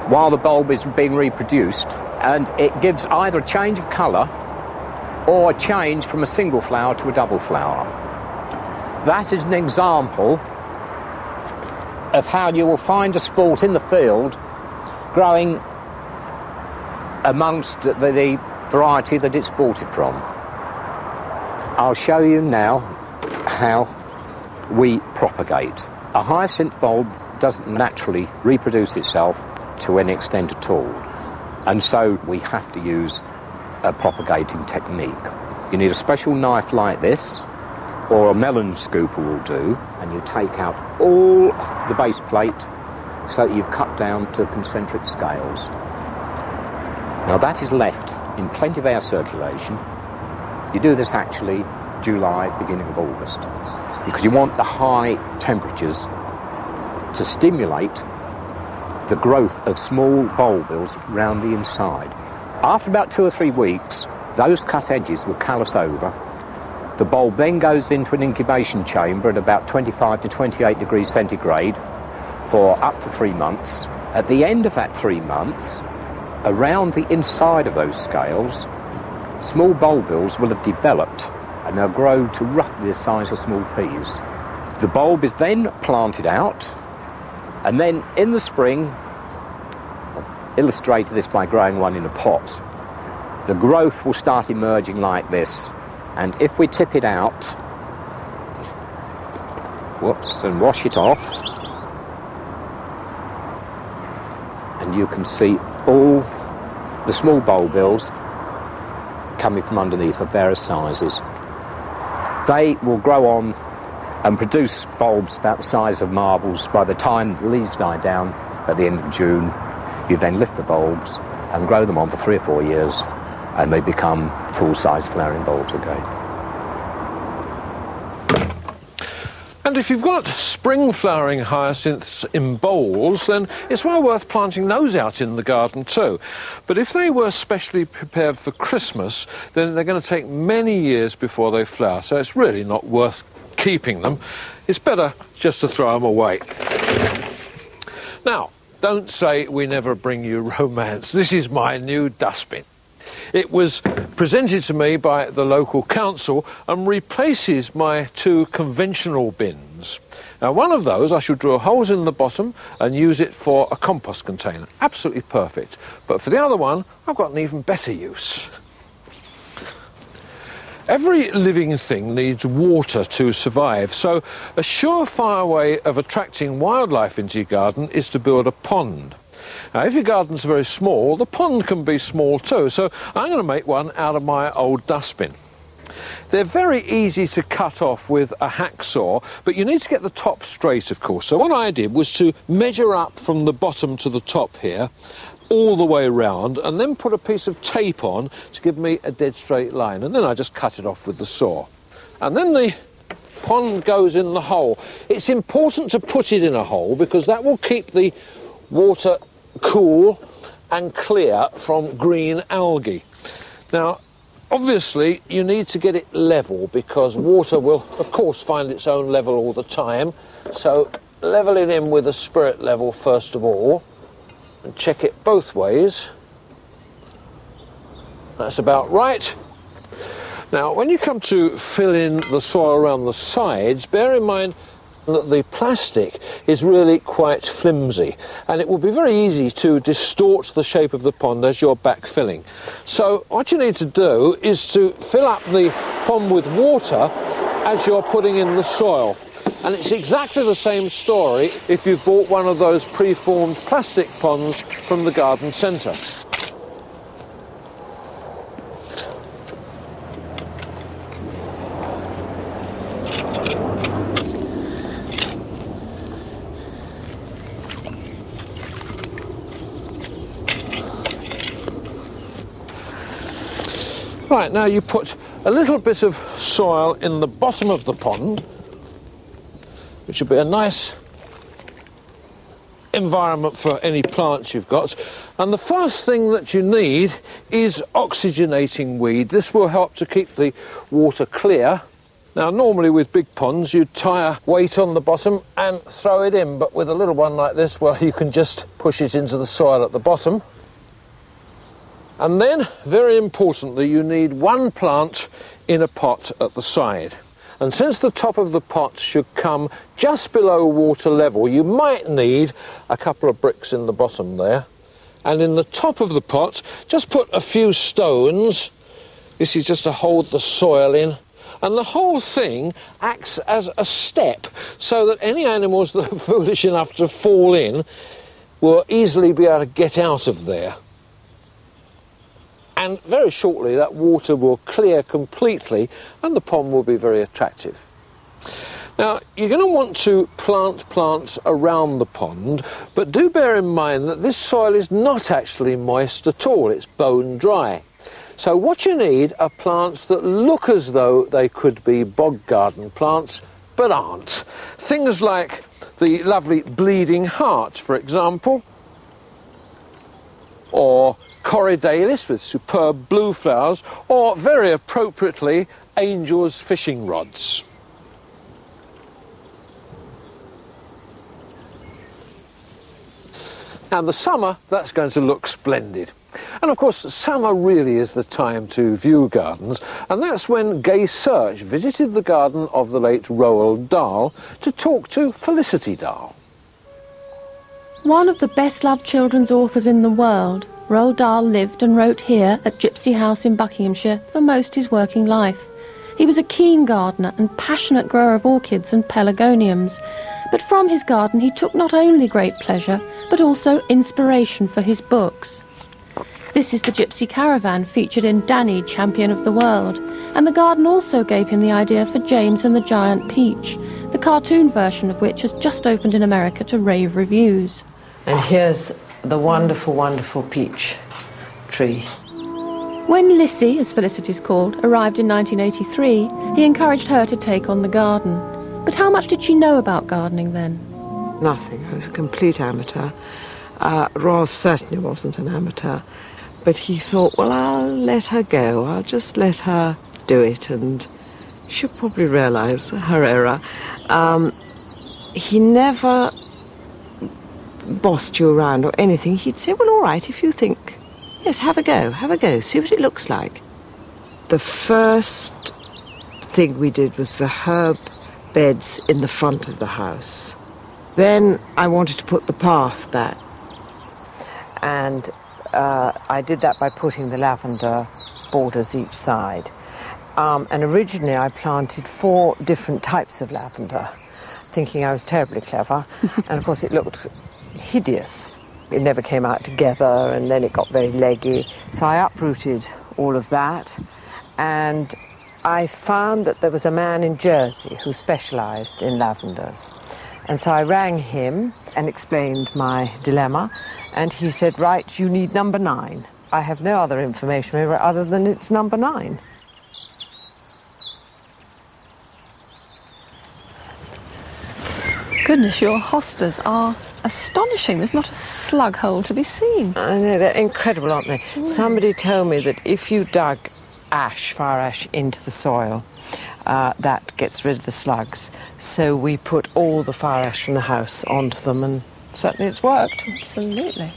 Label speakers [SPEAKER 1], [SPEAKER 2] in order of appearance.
[SPEAKER 1] while the bulb is being reproduced, and it gives either a change of colour or a change from a single flower to a double flower. That is an example of how you will find a sport in the field growing amongst the variety that it's sported from. I'll show you now how we propagate. A hyacinth bulb doesn't naturally reproduce itself to any extent at all, and so we have to use a propagating technique. You need a special knife like this, or a melon scooper will do, and you take out all the base plate so that you've cut down to concentric scales. Now that is left in plenty of air circulation. You do this actually July, beginning of August, because you want the high temperatures to stimulate the growth of small bulbils round the inside. After about 2 or 3 weeks, those cut edges will callus over. The bulb then goes into an incubation chamber at about 25 to 28 degrees centigrade for up to 3 months. At the end of that 3 months, around the inside of those scales, small bulbils will have developed and they'll grow to roughly the size of small peas. The bulb is then planted out, and then in the spring, I'll illustrate this by growing one in a pot, the growth will start emerging like this. And if we tip it out, whoops, and wash it off, and you can see all the small bulbils coming from underneath of various sizes. They will grow on and produce bulbs about the size of marbles. By the time the leaves die down at the end of June, you then lift the bulbs and grow them on for 3 or 4 years, and they become full-size flowering bulbs again.
[SPEAKER 2] And if you've got spring flowering hyacinths in bowls, then it's well worth planting those out in the garden too. But if they were specially prepared for Christmas, then they're going to take many years before they flower, so it's really not worth keeping them. It's better just to throw them away. Now, don't say we never bring you romance. This is my new dustbin. It was presented to me by the local council and replaces my 2 conventional bins. Now, one of those I should drill holes in the bottom and use it for a compost container. Absolutely perfect. But for the other one, I've got an even better use. Every living thing needs water to survive, so a surefire way of attracting wildlife into your garden is to build a pond. Now, if your garden's very small, the pond can be small too, so I'm going to make one out of my old dustbin. They're very easy to cut off with a hacksaw, but you need to get the top straight, of course. So what I did was to measure up from the bottom to the top here, all the way round, and then put a piece of tape on to give me a dead straight line, and then I just cut it off with the saw. And then the pond goes in the hole. It's important to put it in a hole because that will keep the water cool and clear from green algae. Now, obviously, you need to get it level because water will, of course, find its own level all the time. So level it in with a spirit level first of all and check it both ways. That's about right. Now, when you come to fill in the soil around the sides, bear in mind that the plastic is really quite flimsy and it will be very easy to distort the shape of the pond as you're backfilling. So what you need to do is to fill up the pond with water as you're putting in the soil. And it's exactly the same story if you've bought one of those preformed plastic ponds from the garden centre. Right, now you put a little bit of soil in the bottom of the pond, which will be a nice environment for any plants you've got. And the first thing that you need is oxygenating weed. This will help to keep the water clear Now, normally with big ponds, you tie a weight on the bottom and throw it in, but with a little one like this, well, you can just push it into the soil at the bottom. And then, very importantly, you need one plant in a pot at the side. And since the top of the pot should come just below water level, you might need a couple of bricks in the bottom there. And in the top of the pot, just put a few stones. This is just to hold the soil in. And the whole thing acts as a step so that any animals that are foolish enough to fall in will easily be able to get out of there. And very shortly that water will clear completely and the pond will be very attractive. Now, you're going to want to plant plants around the pond, but do bear in mind that this soil is not actually moist at all, it's bone dry. So what you need are plants that look as though they could be bog garden plants, but aren't. Things like the lovely bleeding heart, for example, or Corydalis with superb blue flowers, or very appropriately, Angel's fishing rods. Now in the summer, that's going to look splendid. And of course, summer really is the time to view gardens, and that's when Gay Search visited the garden of the late Roald Dahl to talk to Felicity Dahl.
[SPEAKER 3] One of the best-loved children's authors in the world, Roald Dahl lived and wrote here at Gypsy House in Buckinghamshire for most his working life. He was a keen gardener and passionate grower of orchids and pelargoniums, but from his garden he took not only great pleasure, but also inspiration for his books. This is the Gypsy Caravan featured in Danny, Champion of the World, and the garden also gave him the idea for James and the Giant Peach, the cartoon version of which has just opened in America to rave reviews.
[SPEAKER 4] And here's the wonderful, wonderful peach tree.
[SPEAKER 3] When Lissy, as Felicity's called, arrived in 1983, he encouraged her to take on the garden. But how much did she know about gardening then?
[SPEAKER 4] Nothing. I was a complete amateur. Ross certainly wasn't an amateur. But he thought, well, I'll let her go. I'll just let her do it, and she'll probably realise her error. He never bossed you around or anything. He'd say, well, all right, if you think, yes, have a go, see what it looks like. The first thing we did was the herb beds in the front of the house. Then I wanted to put the path back. And I did that by putting the lavender borders each side. And originally I planted 4 different types of lavender, thinking I was terribly clever. And of course it looked hideous. It never came out together, and then it got very leggy. So I uprooted all of that, and I found that there was a man in Jersey who specialised in lavenders. And so I rang him and explained my dilemma, and he said, right, you need number 9. I have no other information other than it's number 9.
[SPEAKER 3] Goodness, your hostas are astonishing. There's not a slug hole to be seen.
[SPEAKER 4] I know, they're incredible, aren't they? Mm. Somebody told me that if you dug ash, fire ash, into the soil, that gets rid of the slugs. So we put all the fire ash from the house onto them, and certainly it's worked.
[SPEAKER 3] Absolutely.